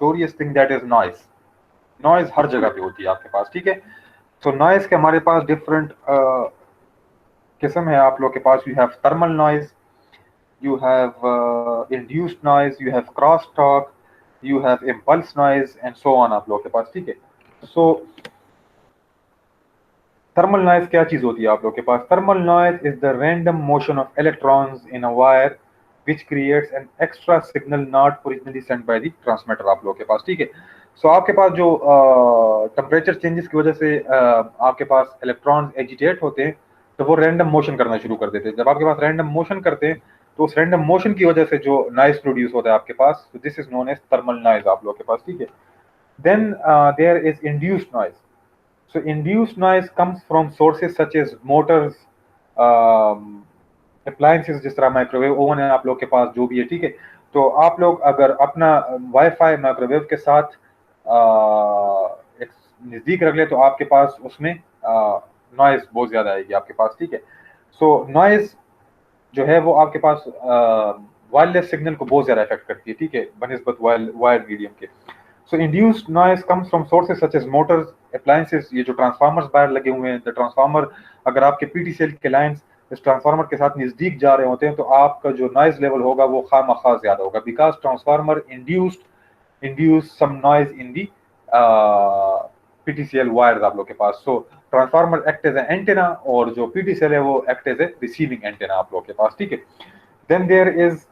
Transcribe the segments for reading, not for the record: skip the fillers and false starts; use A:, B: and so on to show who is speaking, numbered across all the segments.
A: notorious thing that is noise. Noise हर जगह पे होती है आपके पास, ठीक है। सो नॉइज के हमारे पास डिफरेंट किस्म है आप लोग के पास। You have thermal noise, you have induced noise, you have crosstalk, you have impulse noise and so on आप लोग के पास, ठीक है। सो थर्मल नॉइज क्या चीज होती है आप लोग के पास? Thermal noise is the random motion of electrons in a wire which creates an extra signal not originally sent by the transmitter आप लोग के पास, ठीक है। सो आपके पास जो टेम्परेचर चेंजेस की वजह से आपके पास इलेक्ट्रॉन्स एजिटेट होते हैं, तो वो रैंडम मोशन करना शुरू कर देते हैं। जब आपके पास रैंडम मोशन करते हैं तो उस रैंडम मोशन की वजह से जो नॉइज प्रोड्यूस होता है आपके पास, तो this is known as thermal noise आप लोग के पास, ठीक है। Then there is induced noise. So induced noise comes from sources such as motors, appliances जिस तरह माइक्रोवेव ओवन है आप लोग के पास, जो भी है, ठीक है। तो आप लोग अगर अपना वाईफाई माइक्रोवेव के साथ एक नज़दीक रख ले तो आपके पास उसमें नॉइज बहुत ज़्यादा आएगी आपके पास, ठीक है। सो नॉइज जो है वो आपके पास वायरलेस सिग्नल को बहुत ज़्यादा इफेक्ट करती है, ठीक है, बनिस्बत वायर मीडियम के। So induced noise comes from sources such as motors, appliances, ये जो ट्रांसफार्मर्स बाहर लगे हुए हैं, द ट्रांसफार्मर, अगर आपके पीटी सेल के लाइंस इस ट्रांसफार्मर के साथ नजदीक जा रहे होते हैं तो आपका जो नॉइज लेवल होगा वो खामखा ज्यादा होगा, because transformer induce some noise in the PTCL wires आप लोग के पास। So transformer act as antenna और जो पीटीसीएल है वो act as a receiving antenna आप लोग के पास, ठीक है। Then there is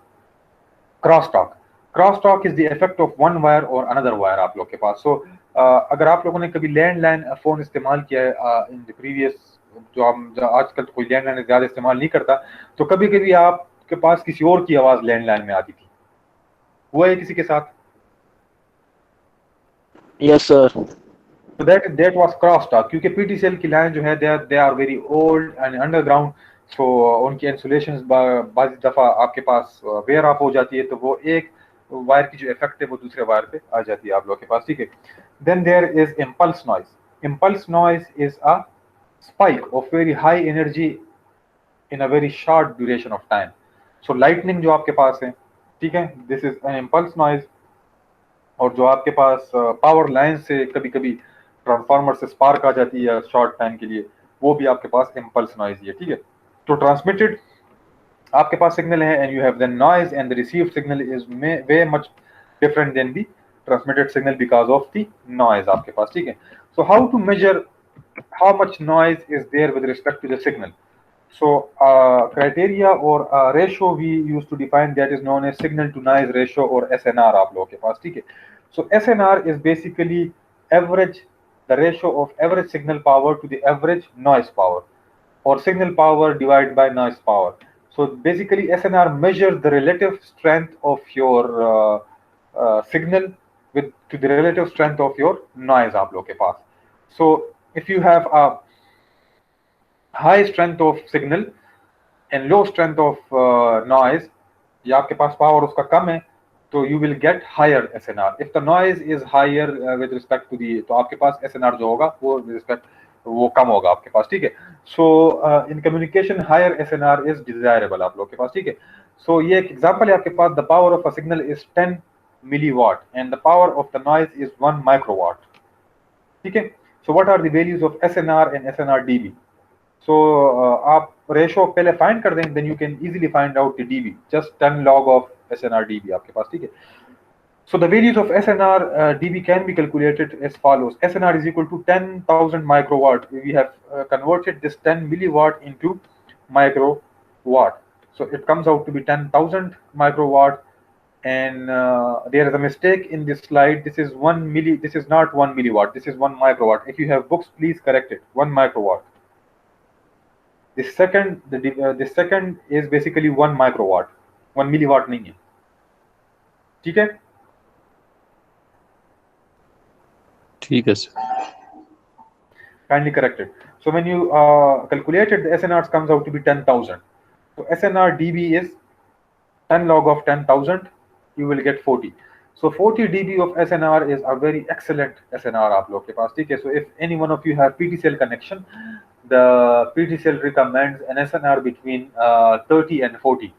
A: crosstalk. Crosstalk is the effect of one wire और अनदर वायर आप लोग के पास। सो अगर आप लोगों ने कभी लैंडलाइन फोन इस्तेमाल किया है इन द प्रीवियस, जो आजकल तो कोई लैंडलाइन ज्यादा इस्तेमाल नहीं करता, तो कभी कभी आपके पास किसी और की आवाज लैंडलाइन में आती थी, हुआ है किसी के साथ?
B: Yes sir.
A: तो दैट वाज क्रॉसटॉक, क्योंकि पीटीसीएल की लाइन जो है they are very old and underground, so उनकी इंसुलेशन बाज़ दफा आपके पास वेयर ऑफ हो जाती है, तो वो एक वायर की जो इफेक्ट है वो दूसरे वायर पे आ जाती है आप लोग के पास, ठीक है। Then there is impulse noise. Impulse noise is a spike of very high energy in a very short duration of time. So lightning जो आपके पास है, ठीक है, this is an impulse noise. और जो आपके पास पावर लाइन से कभी कभी ट्रांसफार्मर से स्पार्क आ जाती है शॉर्ट टाइम के लिए, वो भी आपके पास इम्पल्स नॉइज है, ठीक है। तो ट्रांसमिटेड आपके पास सिग्नल है and you have the noise and the received signal is way much different than the transmitted signal because of the noise आपके पास, ठीक है। So how to measure how much noise is there with respect to the signal? So criteria or ratio we use to define that is known as signal to noise ratio or SNR आप लोगों के पास, ठीक है। So SNR is basically average, the ratio of average signal power to the average noise power, or signal power divided by noise power. So basically SNR measures the relative strength of your signal with to the relative strength of your noise आप लोगों के पास। So if you have a high strength of signal and low strength of noise, या आपके पास power उसका कम है, तो you will get higher SNR. If the noise is higher with respect to the, तो आपके पास SNR जो होगा वो with respect वो कम होगा आपके पास, ठीक है। So in communication higher SNR is desirable आप लोग के पास, ठीक है। So ये एक एग्जांपल है आपके पास, the power of a signal is 10 milliwatt and the power of the noise is 1 microwatt, ठीक है। So what are the values of SNR and SNR-dB? So आप रेशो पहले फाइंड कर दें, then you can easily find out the dB, just 10 log of SNR-dB आपके पास, ठीक है। So the values of SNR-dB can be calculated as follows. SNR is equal to 10,000 microwatt. We have converted this 10 milliwatt into microwatt. So it comes out to be 10,000 microwatt. And there is a mistake in this slide. This is 1 milli. This is not 1 milliwatt. This is 1 microwatt. If you have books, please correct it. 1 microwatt. The second is basically 1 microwatt. 1 milliwatt नहीं है, ठीक है।
B: ठीक है sir.
A: Kindly correct it. So when you calculated, the SNR comes out to be 10,000. So SNR dB is 10 log of 10,000. You will get 40. So 40 dB of SNR is a very excellent SNR आप लोग के पास, ठीक है। So if any one of you have PTCL connection, the PTCL recommends an SNR between 30 and 40.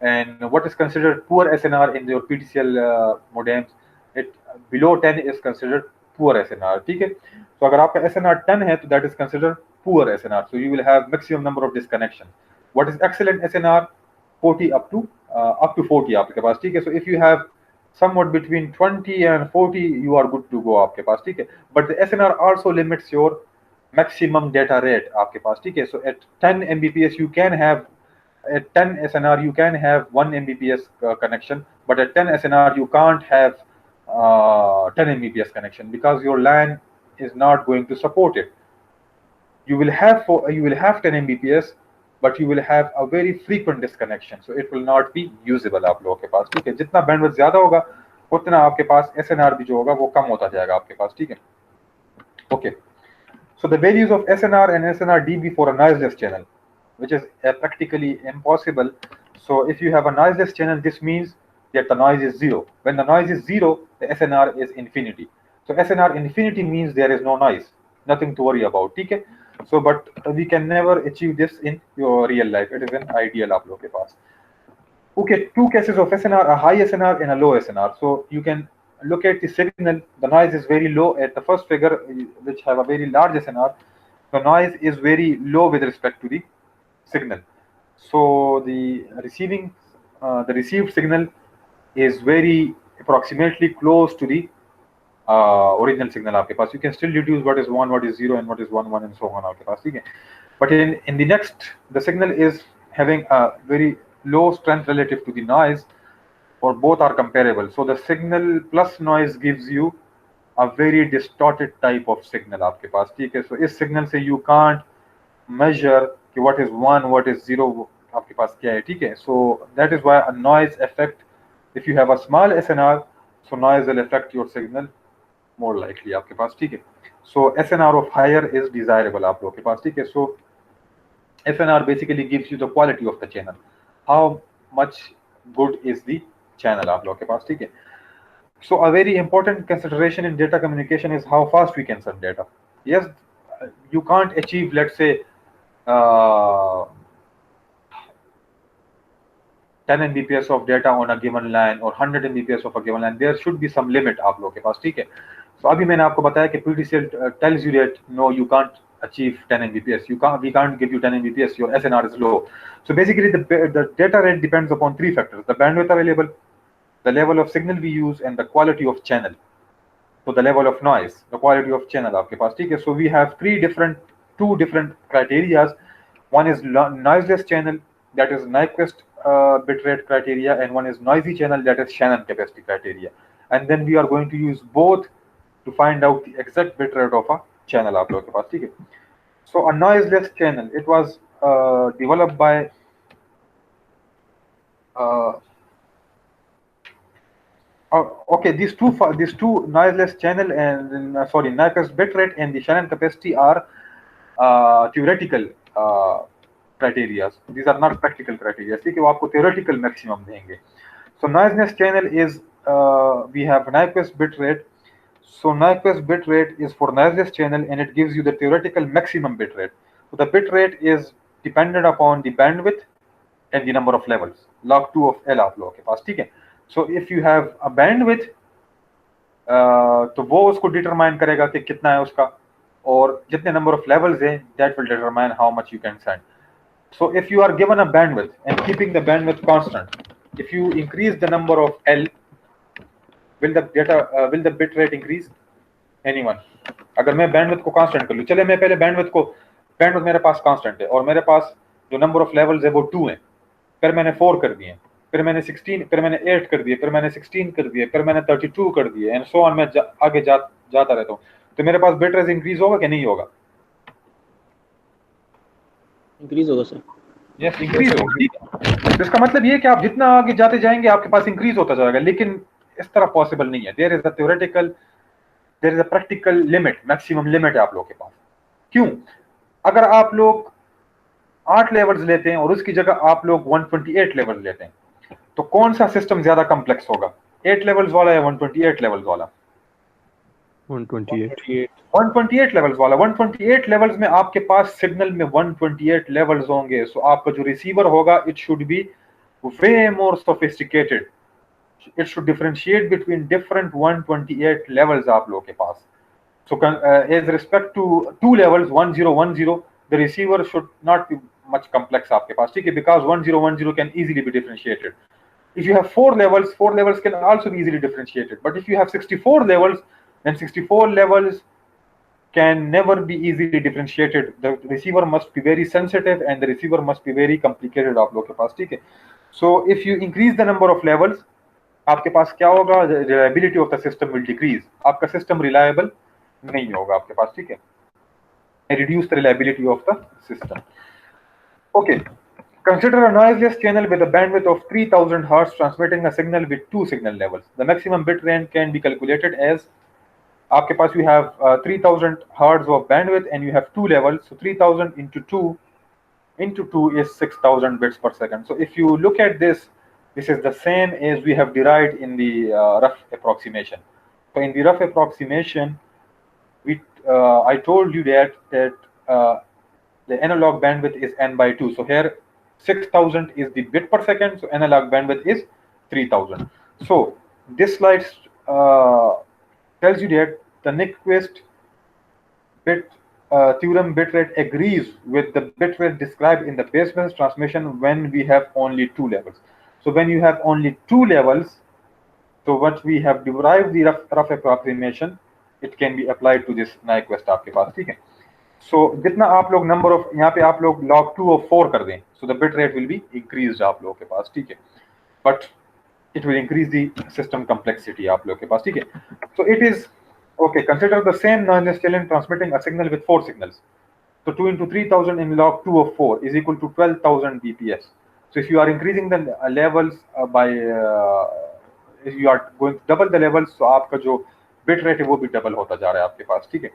A: And what is considered poor SNR in your PTCL modems, it below 10 is considered poor SNR, ठीक है। तो अगर आपका SNR 10 है तो that is considered poor SNR, so you will have maximum number of disconnection. What is excellent SNR? 40 up to 40 आपके पास, ठीक है। So if you have somewhat between 20 and 40 you are good to go आपके पास, ठीक है। But the SNR also limits your maximum data rate आपके पास, ठीक है। So at 10 Mbps you can have, at 10 SNR you can have 1 Mbps connection, but at 10 SNR you can't have 10 Mbps connection because your LAN is not going to support it. You will have 10 Mbps, but you will have a very frequent disconnection, so it will not be usable आप लोगों के पास, ठीक है। जितना bandwidth ज्यादा होगा उतना आपके पास SNR भी जो होगा वो कम होता जाएगा आपके पास, ठीक है। Okay, so the values of SNR and SNR-dB for a noiseless channel, which is practically impossible. So if you have a noiseless channel, this means that the noise is zero. When the noise is zero, the SNR is infinity. So SNR infinity means there is no noise, nothing to worry about, ठीक है। So but we can never achieve this in your real life. It is an ideal आप लोगों के पास। Okay, two cases of SNR, a high SNR and a low SNR. So you can look at the signal. The noise is very low at the first figure, which have a very large SNR. The noise is very low with respect to the signal. So the received signal is very approximately close to the original signal आपके पास. You can still deduce what is 1, what is 0, and what is 1, 1, and so on आपके पास, ठीक है. But in the next, the signal is having a very low strength relative to the noise, or both are comparable. So the signal plus noise gives you a very distorted type of signal आपके पास, ठीक है. So इस signal से you can't measure कि what is 1, what is 0 आपके पास क्या है, ठीक है. So that is why a noise effect, if you have a small SNR, so noise will affect your signal more likely आपके पास, ठीक है. So SNR of higher is desirable आप लोगों के पास, ठीक है. So SNR basically gives you the quality of the channel, how much good is the channel आप लोगों के पास, ठीक है. So a very important consideration in data communication is how fast we can send data. Yes, you can't achieve, let's say, 10 Mbps of data on a given LAN or 100 Mbps of a given LAN. There should be some limit आप लोगों के पास, ठीक है. So अभी मैंने आपको बताया कि PTCL tells you that no, you can't achieve 10 Mbps. We can't give you 10 Mbps. Your SNR is low. So basically, the data rate depends upon three factors: the bandwidth available, the level of signal we use, and the quality of channel. So the level of noise, the quality of channel आपके पास, ठीक है. So we have two different criteria. One is noiseless channel, that is Nyquist bitrate criteria, and one is noisy channel, that is Shannon capacity criteria. And then we are going to use both to find out the exact bitrate of a channel आप लोगों के पास, ठीक है. So a noiseless channel, it was developed by okay, these two noiseless channel and Nyquist bitrate and the Shannon capacity are theoretical criteria. These are not practical criteria, ठीक है. वो आपको theoretical maximum देंगे. So noiseless channel is we have Nyquist bitrate. So Nyquist bitrate is for noiseless channel and it gives you the theoretical maximum bitrate. So the bitrate is dependent upon the bandwidth and the number of levels, log 2 of L आप लोगों के पास, ठीक है. So if you have a bandwidth, तो वो उसको determine करेगा कि कितना है उसका, और जितने number of levels हैं, that will determine how much you can send. So if you are given a bandwidth and keeping the bandwidth constant, if you increase the number of L, will the bit rate increase? Anyone? अगर मैं bandwidth को constant कर लूँ, चले मैं पहले bandwidth मेरे पास constant है और मेरे पास जो number of levels है वो 2 है, फिर मैंने 4 कर दिए, फिर मैंने 16, फिर मैंने 8 कर दिए, फिर मैंने 16 कर दिए, फिर मैंने 32 कर दिए, एंड सो ऑन. मैं आगे जाता रहता हूँ. तो मेरे पास बिट रेट इंक्रीज होगा कि नहीं होगा?
B: इंक्रीज होगा सर.
A: यस, इंक्रीज होगा, ठीक है. तो इसका मतलब ये है कि आप जितना आगे जाते जाएंगे आपके पास इंक्रीज होता जाएगा, लेकिन इस तरह पॉसिबल नहीं है. There is a practical limit, maximum limit है आप लोगों के पास. क्यों? अगर आप लोग 8 लेवल्स लेते हैं और उसकी जगह आप लोग 128 लेवल लेते हैं, तो कौन सा सिस्टम ज्यादा कॉम्प्लेक्स होगा, 8 लेवल्स वाला या 128 लेवल्स वाला? 128 लेवल्स वाला. 128 लेवल्स में आपके पास सिग्नल में 128 लेवल्स होंगे. सो आपका जो रिसीवर होगा, it should be way more sophisticated it should differentiate between different 128 levels आप लोगों के पास. So as respect to two levels 1010, the receiver should not be much complex आपके पास, ठीक है, because 1010 can easily be differentiated. If you have four levels can also be easily differentiated. But if you have 64 levels, then 64 levels can never be easily differentiated. The receiver must be very sensitive and the receiver must be very complicated आप लोग के पास, ठीक है. So if you increase the number of levels, आपके पास क्या होगा, the reliability of the system will decrease. आपका system reliable नहीं होगा आपके पास, ठीक है. Reduce the reliability of the system. Okay. Consider a noiseless channel with a bandwidth of 3000 Hz transmitting a signal with two signal levels. The maximum bit range can be calculated as आपके पास you have 3000 Hz of bandwidth and you have two levels. So 3000 into 2 is 6000 bits per second. So if you look at this, this is the same as we have derived in the rough approximation. So in the rough approximation, I told you that the analog bandwidth is n by 2. So here 6000 is the bit per second, so analog bandwidth is 3000. So this slide tells you that the Nyquist bit theorem bitrate agrees with the bitrate described in the base band transmission when we have only two levels. So when you have only two levels, so what we have derived the rough approximation, it can be applied to this Nyquist आपके पास, ठीक है. So जितना आप लोग number of यहाँ पे आप लोग log 2 of 4 कर दें, so the bit rate will be increased आप लोगों के पास, ठीक है. But it will increase the system complexity आप लोगों के पास, ठीक है. So it is okay. Consider the same noiseless channel transmitting a signal with 4 signals. So 2 into 3000 in log 2 of 4 is equal to 12,000 bps. So if you are increasing the levels if you are going to double the levels, so आपका जो bit rate है वो भी double होता जा रहा है आपके पास, ठीक है.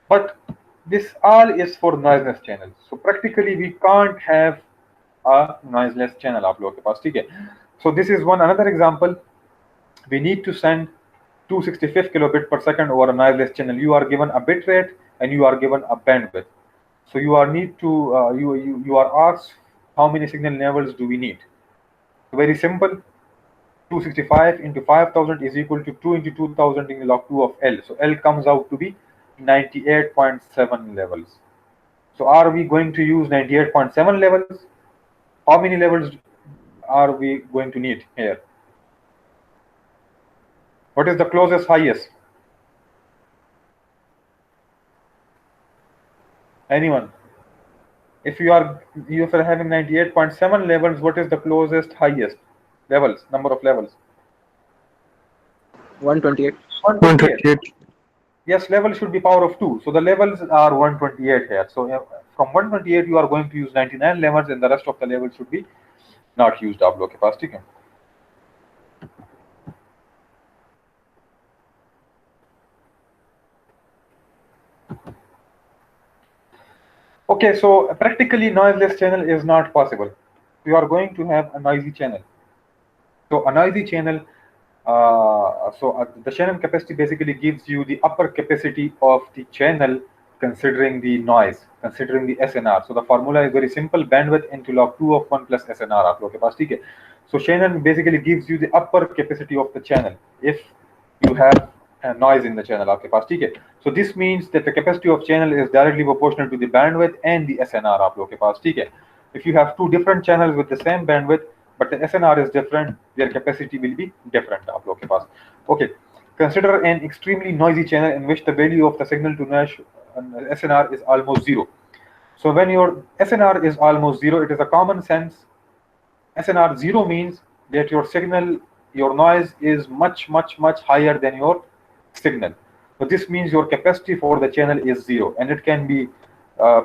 A: But this all is for noiseless channels. So practically we can't have a noiseless channel आप लोगों के पास, ठीक है. So this is another example. We need to send 265 kilobit per second over a noiseless channel. You are given a bit rate and you are given a bandwidth. So you are you are asked how many signal levels do we need. So very simple. 265 into 5000 is equal to 2 into 2000 in log 2 of L. So L comes out to be 98.7 levels. So are we going to use 98.7 levels? How many levels are we going to need here? What is the closest highest? Anyone? If you are having 98.7 levels, what is the closest highest levels, number of levels?
B: 128.
A: 128. Yes, level should be power of 2. So the levels are 128 here. So from 128 you are going to use 99 levels and the rest of the levels should be not used आप लोग के पास, ठीक है. Okay, so practically noiseless channel is not possible. You are going to have a noisy channel. So a noisy channel, the channel capacity basically gives you the upper capacity of the channel considering the noise, considering the SNR. So the formula is very simple: bandwidth into log 2 of 1 plus SNR आप लोगों के पास, ठीक है. So channel basically gives you the upper capacity of the channel if you have noise in the channel आपके पास, ठीक है. So this means that the capacity of channel is directly proportional to the bandwidth and the SNR आप लोगों के पास, ठीक है. If you have two different channels with the same bandwidth but the SNR is different, their capacity will be different आप लोगों के पास. Okay, consider an extremely noisy channel in which the value of the signal to noise SNR is almost 0. So when your SNR is almost 0, it is a common sense. SNR 0 means that your signal, your noise is much higher than your signal. So this means your capacity for the channel is 0, and it can be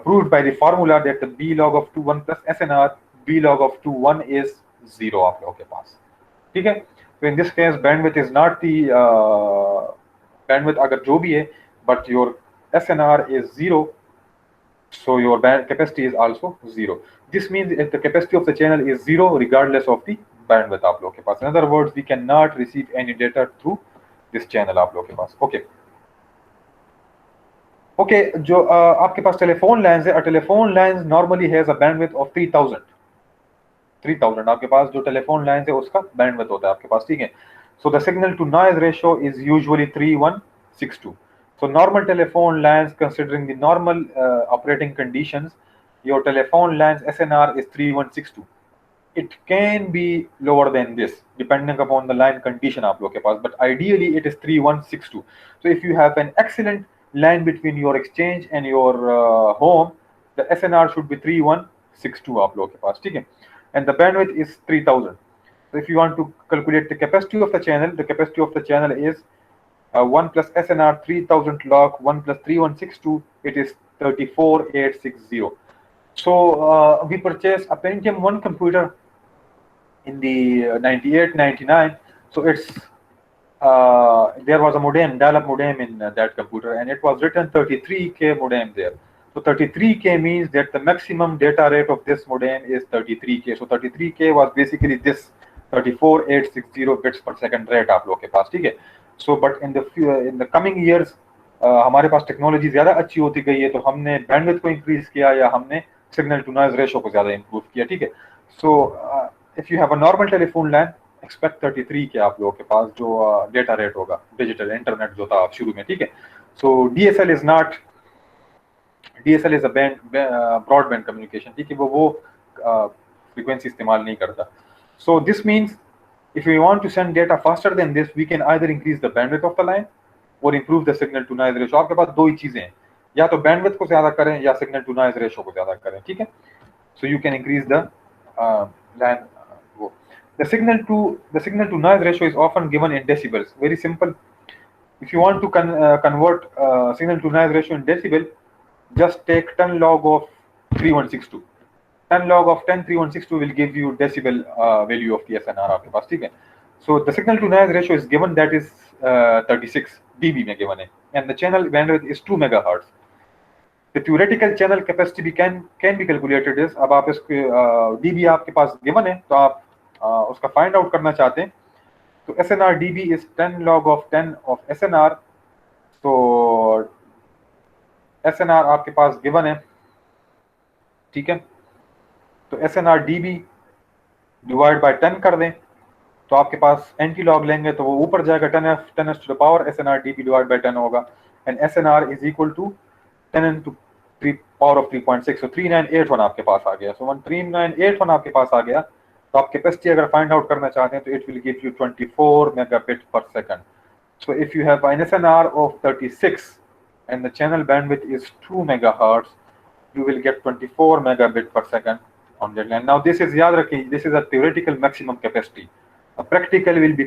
A: proved by the formula that the B log of 2 1 plus SNR B log of 2 1 is 0 आप लोगों के पास, ठीक है. So in this case bandwidth is not the bandwidth अगर जो भी है, but your SNR is 0, so your capacity is also 0. This means that the capacity of the channel is 0 regardless of the bandwidth आप लोगों के पास. In other words, we cannot receive any data through this channel आप लोगों के पास. Okay, जो आपके पास telephone lines है, a telephone lines normally has a bandwidth of 3000 आपके पास जो टेलीफोन लाइन्स है उसका बैंडविड्थ होता है आपके पास, ठीक है. So the signal to noise ratio is usually 3162. So normal telephone lines, considering the normal operating conditions, your telephone lines SNR is 3162. It can be lower than this depending upon the line condition आप लोग के पास, but ideally it is 3162. So if you have an excellent line between your exchange and your home, the SNR should be 3162 आप लोग के पास, ठीक है, and the bandwidth is 3000. So if you want to calculate the capacity of the channel is 1 plus SNR 3000 log 1 plus 3162, it is 34860. So we purchased a Pentium 1 computer in the 98, 99. So it's there was a modem, dial-up modem in that computer, and it was written 33K modem there. So 33K means that the maximum data rate of this modem is 33K. So 33K was basically this 34860 bits per second rate आप लोग के पास, ठीक है. So but in the coming years हमारे पास technology ज़्यादा अच्छी होती गई है, तो हमने बैंडविड्थ को इंक्रीज किया या हमने सिग्नल टू नॉइज रेशो को ज़्यादा इंप्रूव किया, ठीक है. So if you have a normal telephone line, expect 33 के आप लोगों के पास जो डेटा रेट होगा, डिजिटल इंटरनेट जो था शुरू में, ठीक है. सो DSL is a broadband communication, ठीक है, वो फ्रीक्वेंसी इस्तेमाल नहीं करता. So this means if we want to send data faster than this, we can either increase the bandwidth of the line or improve the signal to noise ratio. आपके पास दो ही चीजें हैं, या तो bandwidth को ज्यादा करें या signal to noise ratio को ज्यादा करें, ठीक है. So you can increase the line. The signal to noise ratio is often given in decibels. Very simple. If you want to convert signal to noise ratio in decibel, just take 10 log of 3162. 10 log of 10 3162 will give you decibel value of the SNR आपके पास, ठीक है. So the signal to noise ratio is given, that is 36 dB में given है, and the channel bandwidth is 2 megahertz. The theoretical channel capacity can be calculated is, अब आप इसके dB आपके पास given है, तो आप उसका find out करना चाहते हैं, तो SNR dB is 10 log of 10 of SNR. तो SNR आपके पास given है, ठीक है. तो SNR dB डिवाइड बाय 10 कर दें, तो आपके पास एंटी लॉग लेंगे तो वो ऊपर जाएगा, 10 to the power SNR dB divide by 10 होगा, and SNR is equal to 10 to the power of 3.6. so 3981 आपके पास आ गया. So 3981 आपके पास आ गया, तो आप कैपेसिटी अगर फाइंड आउट करना चाहते हैं तो it will give you 24 megabit per second. So if you have an SNR of 36 and the channel bandwidth is 2 megahertz, you will get 24 megabit per second on that line. Now this is, याद रखिए, this is a theoretical maximum capacity. A practical will be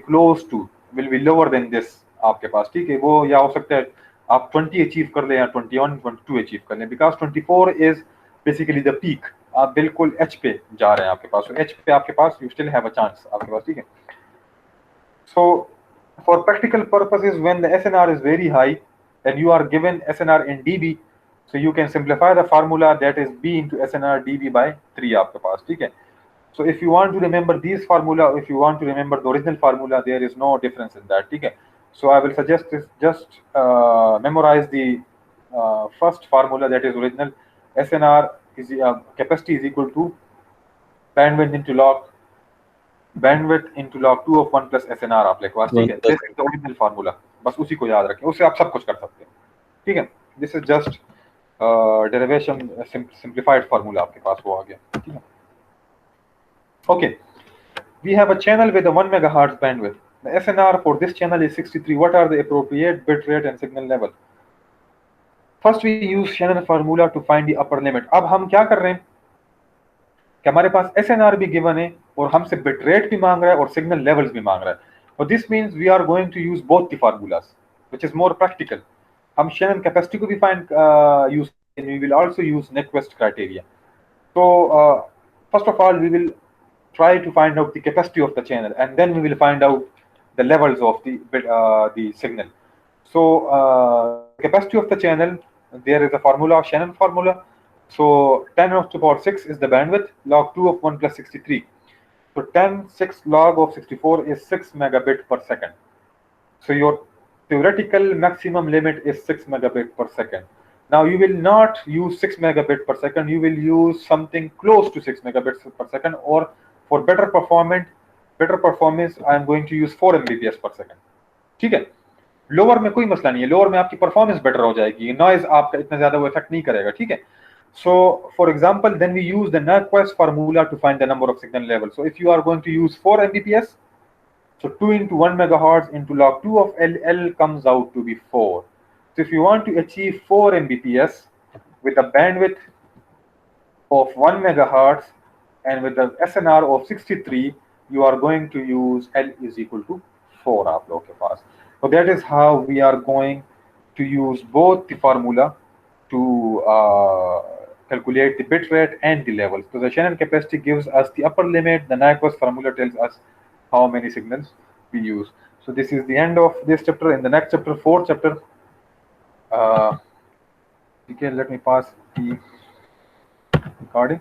A: lower than this आपके पास, ठीक है. वो या हो सकता है आप 20 अचीव कर लें या 21 22 अचीव कर लें, because 24 is basically the peak. आप बिल्कुल H पे जा रहे हैं आपके पास, so H पे आपके पास you still have a chance आपके पास, ठीक है. So for practical purposes, when the SNR is very high and you are given SNR in dB, so you can simplify the formula, that is B into SNR dB by 3 आपके पास, ठीक है. So if you want to remember these formula, if you want to remember the original formula, there is no difference in that, ठीक है. So I will suggest this, just memorize the first formula, that is original. SNR is capacity is equal to bandwidth into log 2 of 1 plus SNR आप लोग के पास, ठीक है. This is the original formula, बस उसी को याद रखें, उससे आप सब कुछ कर सकते हैं, ठीक है. This is just derivation simplified formula आपके पास वो आ गया, ठीक है. Okay, we have a channel with a 1 megahertz bandwidth. The SNR for this channel is 63. What are the appropriate bit rate and signal level? First we use Shannon formula to find the upper limit. अब हम क्या कर रहे हैं कि हमारे पास SNR भी given है और हमसे bit rate भी मांग रहा है और signal levels भी मांग रहा है. So this means we are going to use both the formulas, which is more practical. हम Shannon capacity को भी use, and we will also use Nyquist criteria. So first of all, we will try to find out the capacity of the channel, and then we will find out the levels of the signal. So capacity of the channel, there is a formula of Shannon formula. So 10 to the power 6 is the bandwidth, log 2 of 1 plus 63. So 6 log of 64 is 6 megabit per second. So your theoretical maximum limit is 6 megabit per second. Now you will not use 6 megabit per second, you will use something close to 6 megabits per second, or for better performance, better performance, I am going to use 4 Mbps per second. ठीक है, lower में कोई मसला नहीं है, lower में आपकी performance better हो जाएगी, नॉइज आपका इतना ज्यादा वो इफेक्ट नहीं करेगा, ठीक है. So for example, then we use the Nyquist formula to find the number of signal levels. So if you are going to use 4 Mbps, so 2 into 1 megahertz into log 2 of L comes out to be 4. So if you want to achieve 4 Mbps with a bandwidth of 1 megahertz and with the SNR of 63, you are going to use L is equal to 4 आप लोगों के पास. So that is how we are going to use both the formula to calculate the bit rate and the levels. So the Shannon capacity gives us the upper limit. The Nyquist formula tells us how many signals we use. So this is the end of this chapter. In the next chapter, fourth chapter, okay, let me pass the recording.